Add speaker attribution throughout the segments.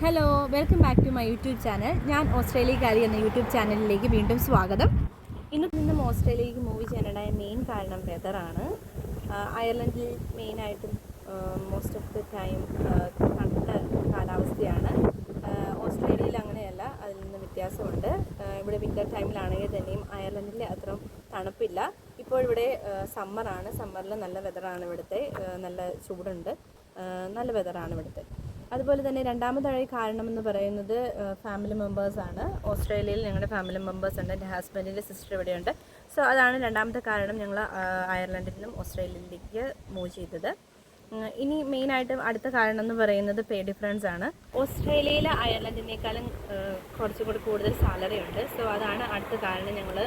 Speaker 1: Hello, welcome back to my YouTube channel. ഞാൻ ഓസ്ട്രേലിയക്കാരി എന്ന യൂട്യൂബ് ചാനലിലേക്ക് വീണ്ടും സ്വാഗതം. ഇന്നും ഓസ്ട്രേലിയയിലേക്ക് മൂവ് ചെയ്യാനുണ്ടായ മെയിൻ കാരണം വെതറാണ്. അയർലൻഡിൽ മെയിനായിട്ടും മോസ്റ്റ് ഓഫ് ദി ടൈം തണുത്ത കാലാവസ്ഥയാണ്. ഓസ്ട്രേലിയയിൽ അങ്ങനെയല്ല, അതിൽ നിന്ന് വ്യത്യാസമുണ്ട്. ഇവിടെ വിൻ്റർ ടൈമിലാണെങ്കിൽ തന്നെയും അയർലൻഡിൽ അത്രയും തണുപ്പില്ല. ഇപ്പോൾ ഇവിടെ സമ്മറാണ്. സമ്മറിൽ നല്ല വെതറാണ് ഇവിടുത്തെ. നല്ല ചൂടുണ്ട്, നല്ല വെതറാണ് ഇവിടുത്തെ. അതുപോലെ തന്നെ രണ്ടാമതായി കാരണമെന്ന് പറയുന്നത് ഫാമിലി മെമ്പേഴ്സാണ്. ഓസ്ട്രേലിയയിൽ ഞങ്ങളുടെ ഫാമിലി മെമ്പേഴ്സ് ഉണ്ട്. എൻ്റെ ഹസ്ബൻഡിൻ്റെ സിസ്റ്റർ ഇവിടെയുണ്ട്. സോ അതാണ് രണ്ടാമത്തെ കാരണം ഞങ്ങൾ അയർലൻഡിൽ നിന്നും ഓസ്ട്രേലിയയിലേക്ക് മൂവ് ചെയ്തത്. ഇനി മെയിനായിട്ടും അടുത്ത കാരണം എന്ന് പറയുന്നത് പേ ഡിഫറൻസ് ആണ്. ഓസ്ട്രേലിയയിൽ അയർലൻഡിനേക്കാളും കുറച്ചുകൂടി കൂടുതൽ സാലറി ഉണ്ട്. സോ അതാണ് അടുത്ത കാരണം ഞങ്ങൾ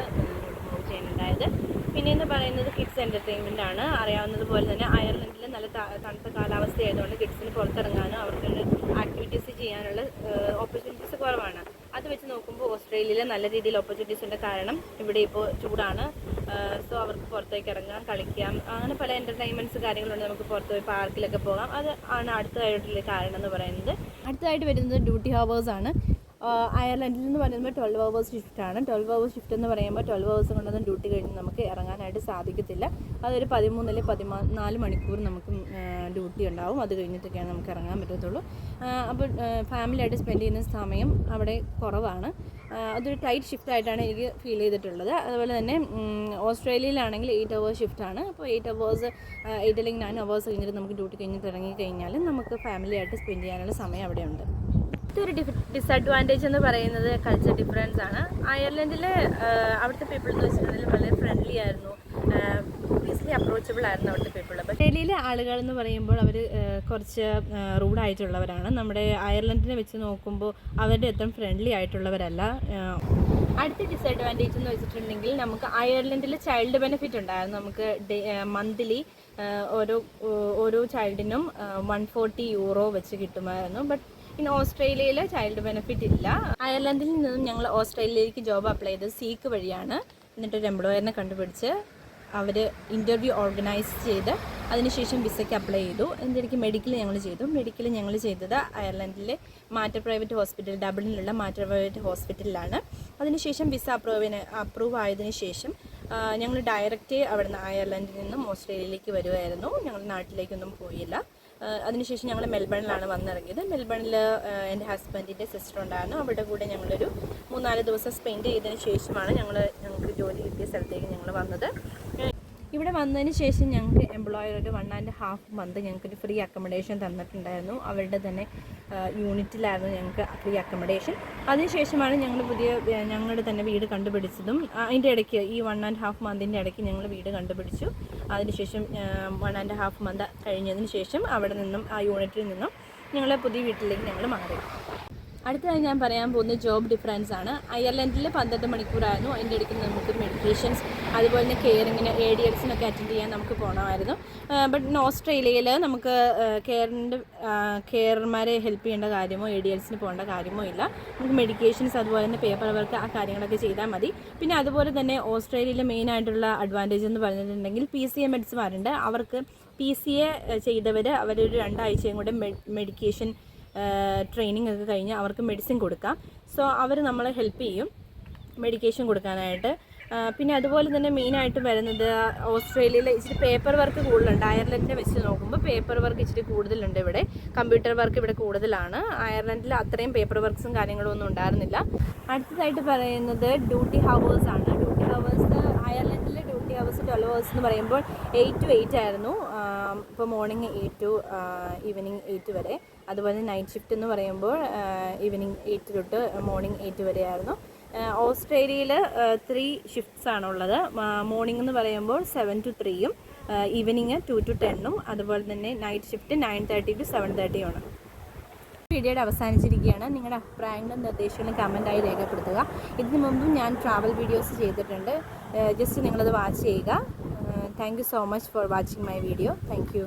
Speaker 1: മൂവ് ചെയ്യാനുണ്ടായത്. പിന്നെയെന്ന് പറയുന്നത് കിഡ്സ് എൻ്റർടൈൻമെൻ്റ് ആണ്. അറിയാവുന്നതുപോലെ തന്നെ അയർലൻഡിൽ നല്ല തണുത്ത കാലാവസ്ഥ ആയതുകൊണ്ട് കിഡ്സിന് പുറത്തിറങ്ങാനോ അവർക്ക് ആക്ടിവിറ്റീസ് ചെയ്യാനുള്ള ഓപ്പർച്യൂണിറ്റീസ് കുറവാണ്. അത് വെച്ച് നോക്കുമ്പോൾ ഓസ്ട്രേലിയയിൽ നല്ല രീതിയിൽ ഓപ്പർച്യൂണിറ്റീസ് ഉണ്ട്. കാരണം ഇവിടെ ഇപ്പോൾ ചൂടാണ്. സോ അവർക്ക് പുറത്തേക്ക് ഇറങ്ങാം, കളിക്കാം, അങ്ങനെ പല എൻ്റർടൈൻമെൻറ്റ്സ് കാര്യങ്ങളുണ്ട്. നമുക്ക് പുറത്ത് പോയി പാർക്കിലൊക്കെ പോകാം. അത് ആണ് അടുത്തതായിട്ടുള്ള കാരണം എന്ന് പറയുന്നത്. അടുത്തതായിട്ട് വരുന്നത് ഡ്യൂട്ടി ഹവേഴ്സാണ്. അയർലൻഡിൽ എന്ന് പറയുമ്പോൾ 12 hours ഷിഫ്റ്റാണ്. 12 hours ഷിഫ്റ്റ് എന്ന് പറയുമ്പോൾ 12 hours കൊണ്ടൊന്നും ഡ്യൂട്ടി കഴിഞ്ഞ് നമുക്ക് ഇറങ്ങാനായിട്ട് സാധിക്കത്തില്ല. അതൊരു 13 അല്ലെങ്കിൽ 14 മണിക്കൂർ നമുക്ക് ഡ്യൂട്ടി ഉണ്ടാവും. അത് കഴിഞ്ഞിട്ടൊക്കെയാണ് നമുക്ക് ഇറങ്ങാൻ പറ്റത്തുള്ളൂ. അപ്പോൾ ഫാമിലിയായിട്ട് സ്പെൻഡ് ചെയ്യുന്ന സമയം അവിടെ കുറവാണ്. അതൊരു ടൈറ്റ് ഷിഫ്റ്റായിട്ടാണ് എനിക്ക് ഫീൽ ചെയ്തിട്ടുള്ളത്. അതുപോലെ തന്നെ ഓസ്ട്രേലിയയിലാണെങ്കിൽ 8 hours ഷിഫ്റ്റാണ്. അപ്പോൾ 8 hours 8 അല്ലെങ്കിൽ 9 hours കഴിഞ്ഞിട്ട് നമുക്ക് ഡ്യൂട്ടി കഴിഞ്ഞിട്ട് ഇറങ്ങിക്കഴിഞ്ഞാൽ നമുക്ക് ഫാമിലിയായിട്ട് സ്പെൻഡ് ചെയ്യാനുള്ള സമയം അവിടെയുണ്ട്. മറ്റൊരു ഡിസഡ്വാൻറ്റേജ് എന്ന് പറയുന്നത് കൾച്ചർ ഡിഫറൻസ് ആണ്. അയർലൻഡിൽ അവിടുത്തെ പീപ്പിൾ എന്ന് വെച്ചിട്ടുണ്ടെങ്കിൽ വളരെ ഫ്രണ്ട്ലി ആയിരുന്നു, ഈസിലി അപ്രോച്ചബിൾ ആയിരുന്നു അവിടുത്തെ പീപ്പിൾ. അപ്പോൾ ഓസ്ട്രേലിയയിലെ ആളുകൾ എന്ന് പറയുമ്പോൾ അവർ കുറച്ച് റൂഡായിട്ടുള്ളവരാണ്. നമ്മുടെ അയർലൻഡിനെ വെച്ച് നോക്കുമ്പോൾ അവരുടെ അത്രയും ഫ്രണ്ട്ലി ആയിട്ടുള്ളവരല്ല. അടുത്ത ഡിസഡ്വാൻറ്റേജ് എന്ന് വെച്ചിട്ടുണ്ടെങ്കിൽ നമുക്ക് അയർലൻഡിൽ ചൈൽഡ് ബെനിഫിറ്റ് ഉണ്ടായിരുന്നു. നമുക്ക് മന്ത്ലി ഓരോ ചൈൽഡിനും €140 വെച്ച് കിട്ടുമായിരുന്നു. ബട്ട് ഓസ്ട്രേലിയയിൽ ചൈൽഡ് ബെനിഫിറ്റ് ഇല്ല. അയർലൻഡിൽ നിന്നും ഞങ്ങൾ ഓസ്ട്രേലിയയിലേക്ക് ജോബ് അപ്ലൈ ചെയ്തത് സീക്ക് വഴിയാണ്. എന്നിട്ടൊരു എംപ്ലോയറിനെ കണ്ടുപിടിച്ച് അവർ ഇൻ്റർവ്യൂ ഓർഗനൈസ് ചെയ്ത് അതിനുശേഷം വിസയ്ക്ക് അപ്ലൈ ചെയ്തു. എന്നിട്ട് മെഡിക്കൽ ഞങ്ങൾ ചെയ്തു. മെഡിക്കൽ ഞങ്ങൾ ചെയ്തത് അയർലൻഡിലെ മാറ്റർ പ്രൈവറ്റ് ഹോസ്പിറ്റൽ, ഡബ്ലിനിലുള്ള മാറ്റർ പ്രൈവറ്റ് ഹോസ്പിറ്റലിലാണ്. അതിനുശേഷം വിസ അപ്രൂവ് ആയതിനു ശേഷം ഞങ്ങൾ ഡയറക്റ്റ് അവിടുന്ന് അയർലൻഡിൽ നിന്നും ഓസ്ട്രേലിയയിലേക്ക് വരുമായിരുന്നു. ഞങ്ങൾ നാട്ടിലേക്കൊന്നും പോയില്ല. അതിനുശേഷം ഞങ്ങൾ മെൽബണിലാണ് വന്നിറങ്ങിയത്. മെൽബണിൽ എൻ്റെ ഹസ്ബൻഡിൻ്റെ സിസ്റ്റർ ഉണ്ടായിരുന്നു. അവരുടെ കൂടെ ഞങ്ങളൊരു 3-4 ദിവസം സ്പെൻഡ് ചെയ്തതിന് ശേഷമാണ് ഞങ്ങൾക്ക് ജോലി കിട്ടിയ സ്ഥലത്തേക്ക് ഞങ്ങൾ വന്നത്. ഇവിടെ വന്നതിന് ശേഷം ഞങ്ങൾക്ക് എംപ്ലോയർ ഒരു 1.5 month ഞങ്ങൾക്കൊരു ഫ്രീ അക്കോമഡേഷൻ തന്നിട്ടുണ്ടായിരുന്നു. അവരുടെ തന്നെ യൂണിറ്റിലായിരുന്നു ഞങ്ങൾക്ക് ഫ്രീ അക്കോമഡേഷൻ. അതിനുശേഷമാണ് ഞങ്ങളുടെ തന്നെ വീട് കണ്ടുപിടിച്ചതും. അതിൻ്റെ ഇടയ്ക്ക് ഈ 1.5 month ഇടയ്ക്ക് ഞങ്ങൾ വീട് കണ്ടുപിടിച്ചു. അതിനുശേഷം 1.5 month കഴിഞ്ഞതിന് ശേഷം അവിടെ നിന്നും ആ യൂണിറ്റിൽ നിന്നും ഞങ്ങൾ പുതിയ വീട്ടിലേക്ക് ഞങ്ങൾ മാറി. അടുത്തതായി ഞാൻ പറയാൻ പോകുന്നത് ജോബ് ഡിഫറൻസ് ആണ്. അയർലൻഡിൽ 12 മണിക്കൂറായിരുന്നു. അതിൻ്റെ ഇടയ്ക്ക് നമുക്ക് മെഡിക്കേഷൻസ് അതുപോലെ തന്നെ കെയറിങ്ങിന് ADLസിനൊക്കെ അറ്റൻഡ് ചെയ്യാൻ നമുക്ക് പോകണമായിരുന്നു. ബട്ട് ഓസ്ട്രേലിയയിൽ നമുക്ക് കെയർമാരെ ഹെൽപ്പ് ചെയ്യേണ്ട കാര്യമോ ADLസിന് പോകേണ്ട കാര്യമോ ഇല്ല. നമുക്ക് മെഡിക്കേഷൻസ് അതുപോലെ തന്നെ പേപ്പർ വർക്ക് ആ കാര്യങ്ങളൊക്കെ ചെയ്താൽ മതി. പിന്നെ അതുപോലെ തന്നെ ഓസ്ട്രേലിയയിലെ മെയിനായിട്ടുള്ള അഡ്വാൻറ്റേജ് എന്ന് പറഞ്ഞിട്ടുണ്ടെങ്കിൽ PCA മെഡിസിന്മാരുണ്ട്. അവർക്ക് PCA ചെയ്തവർ അവരൊരു 2 ആഴ്ചയും കൂടെ മെഡിക്കേഷൻ ട്രെയിനിങ് ഒക്കെ കഴിഞ്ഞ് അവർക്ക് മെഡിസിൻ കൊടുക്കാം. സോ അവർ നമ്മളെ ഹെൽപ്പ് ചെയ്യും മെഡിക്കേഷൻ കൊടുക്കാനായിട്ട്. പിന്നെ അതുപോലെ തന്നെ മെയിനായിട്ട് വരുന്നത് ഓസ്ട്രേലിയയിൽ ഇച്ചിരി പേപ്പർ വർക്ക് കൂടുതലുണ്ട്. അയർലൻഡിനെ വെച്ച് നോക്കുമ്പോൾ പേപ്പർ വർക്ക് ഇച്ചിരി കൂടുതലുണ്ട്. ഇവിടെ കമ്പ്യൂട്ടർ വർക്ക് ഇവിടെ കൂടുതലാണ്. അയർലൻഡിൽ അത്രയും പേപ്പർ വർക്ക്സും കാര്യങ്ങളും ഒന്നും ഉണ്ടായിരുന്നില്ല. അടുത്തതായിട്ട് പറയുന്നത് ഡ്യൂട്ടി ഹവേഴ്സാണ്. ഡ്യൂട്ടി ഹവേഴ്സ് അയർലൻഡിൽ ഡ്യൂട്ടി ഹവേഴ്സ് 12 hours എന്ന് പറയുമ്പോൾ 8 to 8 ആയിരുന്നു. ഇപ്പോൾ മോർണിംഗ് 8 to ഈവനിങ് 8 വരെ. അതുപോലെ നൈറ്റ് ഷിഫ്റ്റ് എന്ന് പറയുമ്പോൾ ഈവനിങ് 8 തൊട്ട് മോർണിംഗ് 8 വരെ ആയിരുന്നു. ഓസ്ട്രേലിയയിൽ 3 ഷിഫ്റ്റ്സ് ആണുള്ളത്. മോർണിംഗ് എന്ന് പറയുമ്പോൾ 7 to 3 ഈവനിങ് 2 to 10 അതുപോലെ തന്നെ നൈറ്റ് ഷിഫ്റ്റ് 9:30 to 7:30 ആണ്. വീഡിയോയുടെ അവസാനിച്ചിരിക്കുകയാണ്. നിങ്ങളുടെ അഭിപ്രായങ്ങളും നിർദ്ദേശങ്ങളും കമൻറ്റായി രേഖപ്പെടുത്തുക. ഇതിനു മുമ്പും ഞാൻ ട്രാവൽ വീഡിയോസ് ചെയ്തിട്ടുണ്ട്. ജസ്റ്റ് നിങ്ങളത് വാച്ച് ചെയ്യുക. Thank you so much for watching my video. Thank you.